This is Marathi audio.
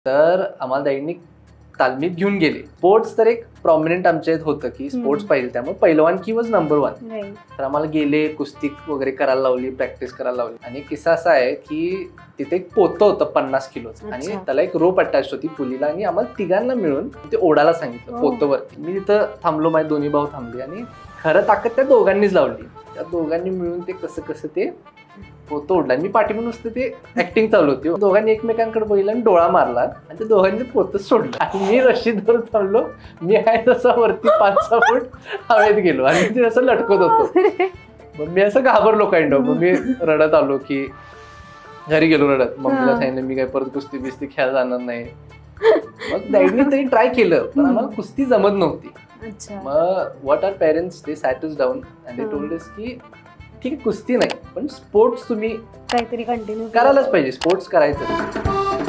तर आम्हाला त्यांनी तालमीत घेऊन गेले. स्पोर्ट्स तर एक प्रॉमिनंट आमच्या इथे होतं की स्पोर्ट्स पाहिजे, त्यामुळे पहिलवानकी वॉज नंबर 1. तर आम्हाला गेले, कुस्ती वगैरे करायला लावली, प्रॅक्टिस करायला लावली. आणि किस्सा असा आहे की तिथे एक पोतं होतं 50 किलोचं आणि त्याला एक रोप अटॅच होती पुलीला आणि आम्हाला तिघांना मिळून ते ओढायला सांगितलं पोतवरती. मी तिथं थांबलो, माझे दोन्ही भाऊ थांबले आणि खरं ताकद त्या दोघांनीच लावली. त्या दोघांनी मिळून ते कसं ते पोतं ओढला. मी पाठीमागून नुसतं ते ऍक्टिंग चालू होती. दोघांनी एकमेकांकडे बघितलं आणि डोळा मारला आणि ते दोघांनी पोतं सोडलं आणि मी रशीदवर थांबलो. मी आहे तसा वरती 5-6 फूट हवेत गेलो आणि ते असं लटकत होतो. मग मी असं घाबरलो काइंड ऑफ. मी रडत आलो की घरी गेलो रडत. मम्मीला सांगितलं मी काय परत कुस्ती बिस्ती खेळायला जाणार नाही. मग डॅडनी तरी ट्राय केलं पण आम्हाला कुस्ती जमत नव्हती. मग what are parents, they sat us down and they told us की ठीक आहे कुस्ती नाही पण स्पोर्ट्स तुम्ही काहीतरी कंटिन्यू करायलाच पाहिजे, स्पोर्ट्स करायचं.